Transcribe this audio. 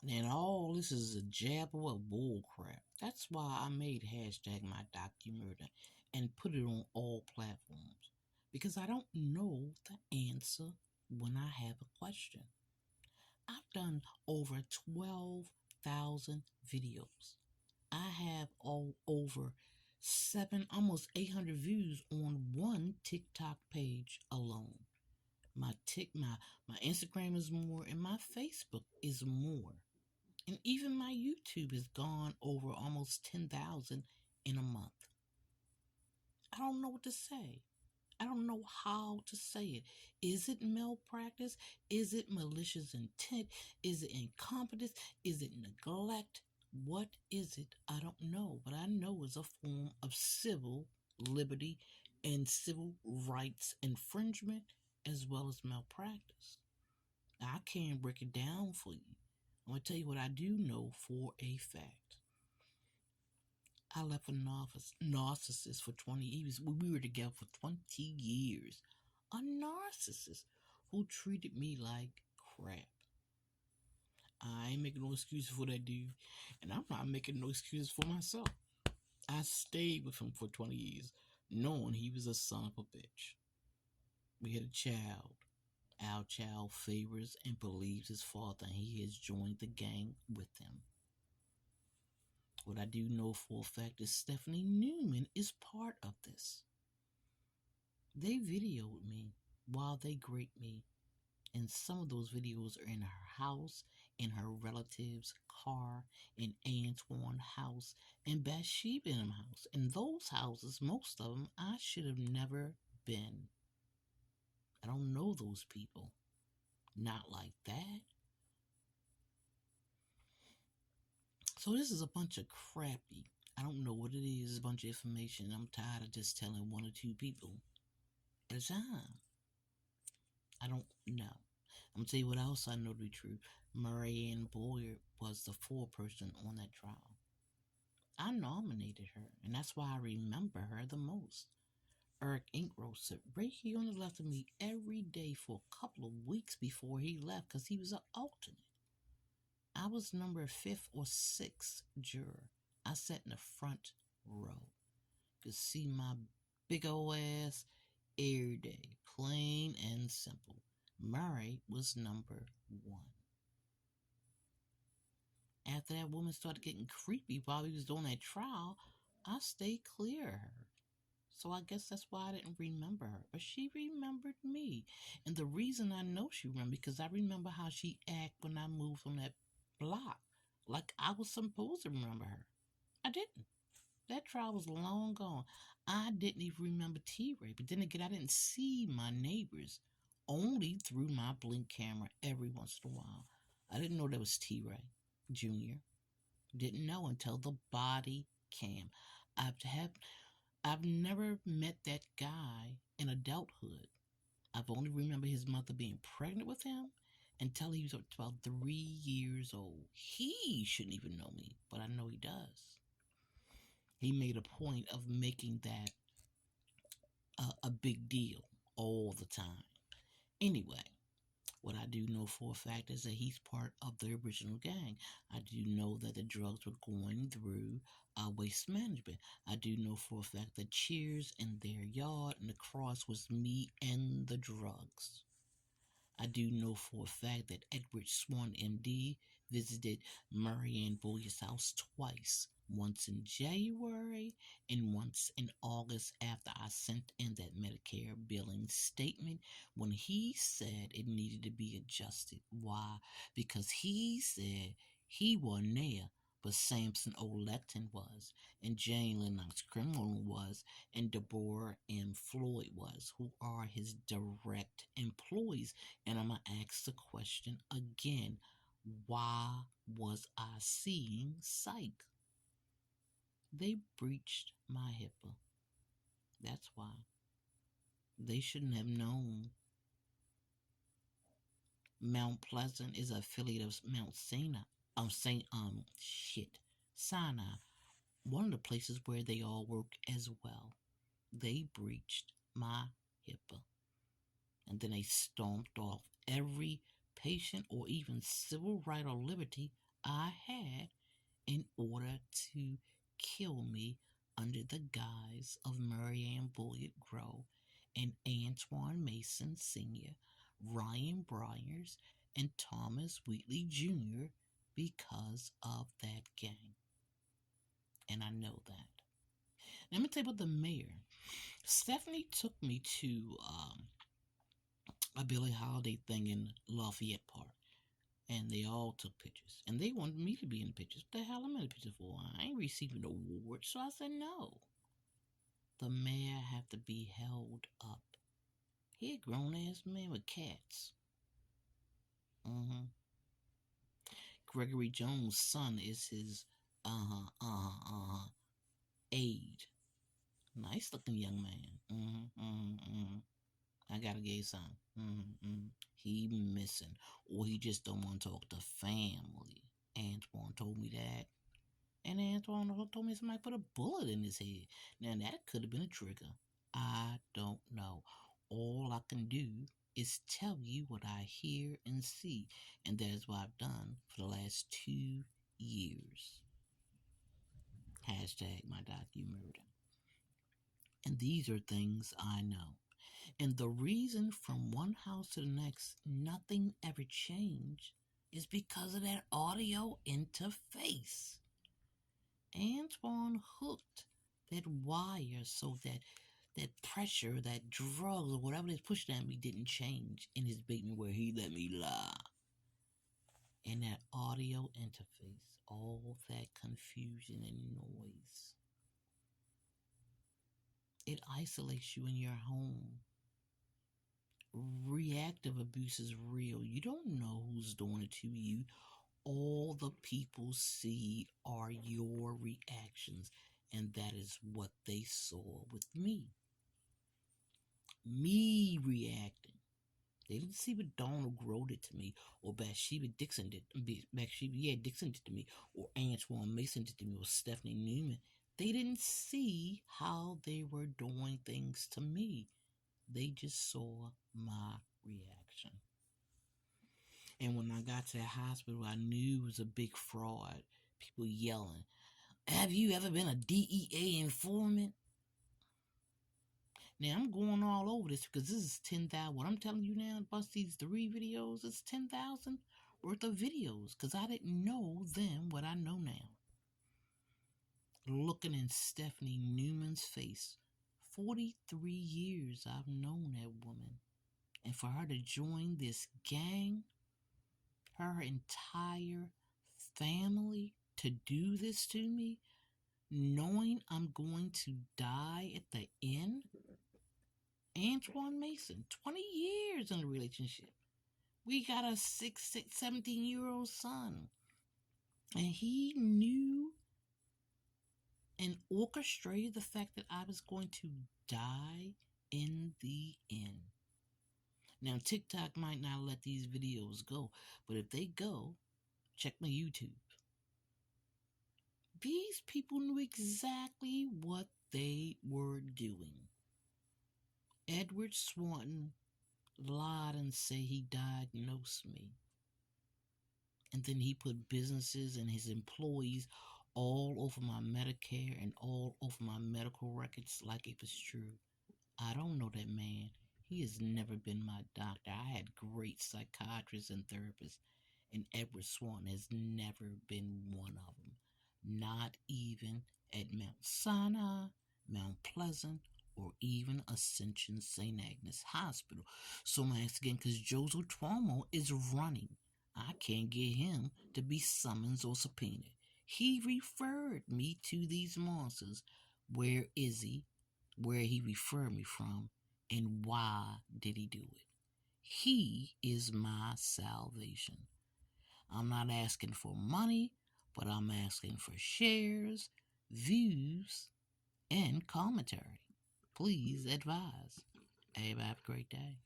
And all this is a jabber of bull crap. That's why I made hashtag my documentary and put it on all platforms. Because I don't know the answer when I have a question. I've done over 12,000 videos. I have over almost 800 views on one TikTok page alone. My Instagram is more, and my Facebook is more. And even my YouTube has gone over almost 10,000 in a month. I don't know what to say. I don't know how to say it. Is it malpractice? Is it malicious intent? Is it incompetence? Is it neglect? What is it? I don't know. But I know it's a form of civil liberty and civil rights infringement as well as malpractice. I can't break it down for you. I'm going to tell you what I do know for a fact. I left a narcissist for 20 years. We were together for 20 years. A narcissist who treated me like crap. I ain't making no excuses for that dude, and I'm not making no excuses for myself. I stayed with him for 20 years, knowing he was a son of a bitch. We had a child. Our child favors and believes his father, and he has joined the gang with him. What I do know for a fact is Stephanie Newman is part of this. They videoed me while they raped me, and some of those videos are in her house, in her relative's car, in Antoine's house, and Bathsheba's house. And those houses, most of them, I should have never been. I don't know those people. Not like that. So this is a bunch of crappy. I don't know what it is. It's a bunch of information. I'm tired of just telling one or two people at a time. I don't know. I'm gonna tell you what else I know to be true. Marianne Boyer was the foreperson on that trial. I nominated her, and that's why I remember her the most. Eric Inkroth said right here on the left of me every day for a couple of weeks before he left because he was an alternate. I was number 5th or 6th juror. I sat in the front row. Could see my big old ass every day, plain and simple. Murray was number 1. After that woman started getting creepy while we was doing that trial, I stayed clear of her. So I guess that's why I didn't remember her. But she remembered me. And the reason I know she remembered because I remember how she acted when I moved on that block. Like I was supposed to remember her. I didn't. That trial was long gone. I didn't even remember T-Ray. But then again, I didn't see my neighbors. Only through my blink camera every once in a while. I didn't know that was T-Ray Jr. Didn't know until the body cam. I've had I've never met that guy in adulthood. I've only remember his mother being pregnant with him until he was about 3 years old. He shouldn't even know me, but I know he does. He made a point of making that a big deal all the time. Anyway, what I do know for a fact is that he's part of the original gang. I do know that the drugs were going through waste management. I do know for a fact that Cheers in their yard and the cross was me and the drugs. I do know for a fact that Edward Swan, MD, visited Marianne Boyer's house twice, once in January and once in August after I sent in that Medicare billing statement when he said it needed to be adjusted. Why? Because he said he wasn't there, but Samson O'Letton was, and Jane Lennox Criminal was, and Deborah M. Floyd was, who are his direct employees. And I'm going to ask the question again. Why was I seeing psych? They breached my HIPAA. That's why. They shouldn't have known. Mount Pleasant is an affiliate of Mount Sinai. Sinai. One of the places where they all work as well. They breached my HIPAA. And then they stomped off every patient or even civil right or liberty I had in order to kill me under the guise of Marianne Bulliett Grow and Antoine Mason Sr., Ryan Bryars, and Thomas Wheatley Jr. because of that gang. And I know that. Let me tell you about the mayor. Stephanie took me to a Billie Holiday thing in Lafayette Park. And they all took pictures. And they wanted me to be in the pictures. What the hell am I in the picture for? I ain't receiving an award. So I said no. The mayor have to be held up. He a grown-ass man with cats. Gregory Jones' son is his aide. Nice looking young man. I gotta get some. He missing. Or he just don't want to talk to family. Antoine told me that. And Antoine also told me somebody put a bullet in his head. Now that could have been a trigger. I don't know. All I can do is tell you what I hear and see. And that is what I've done for the last 2 years. Hashtag my docu-murder. And these are things I know. And the reason from one house to the next nothing ever changed is because of that audio interface. Antoine hooked that wire so that pressure, that drugs, or whatever that's pushing at me didn't change in his basement where he let me lie. And that audio interface, all that confusion and noise, it isolates you in your home. Reactive abuse is real. You don't know who's doing it to you. All the people see are your reactions, and that is what they saw with me. Me reacting. They didn't see what Donald Grow did to me, or Bathsheba Dixon did. Dixon did to me, or Antoine Mason did to me, or Stephanie Newman. They didn't see how they were doing things to me. They just saw my reaction. And when I got to the hospital, I knew it was a big fraud. People yelling, "Have you ever been a DEA informant?" Now, I'm going all over this because this is 10,000. What I'm telling you now about these 3 videos, it's 10,000 worth of videos because I didn't know then what I know now. Looking in Stephanie Newman's face, 43 years I've known that woman. And for her to join this gang, her entire family to do this to me, knowing I'm going to die at the end. Antoine Mason, 20 years in a relationship. We got a 17-year-old son. And he knew and orchestrated the fact that I was going to die in the end. Now, TikTok might not let these videos go, but if they go, check my YouTube. These people knew exactly what they were doing. Edward Swanton lied and said he diagnosed me. And then he put businesses and his employees all over my Medicare and all over my medical records like it was true. I don't know that man. He has never been my doctor. I had great psychiatrists and therapists, and Edward Swanton has never been one of them. Not even at Mount Sinai, Mount Pleasant, or even Ascension St. Agnes Hospital. So I'm asking again because Joseph Tuomo is running. I can't get him to be summoned or subpoenaed. He referred me to these monsters. Where is he? Where he referred me from? And why did he do it? He is my salvation. I'm not asking for money, but I'm asking for shares, views, and commentary. Please advise. Everybody have a great day.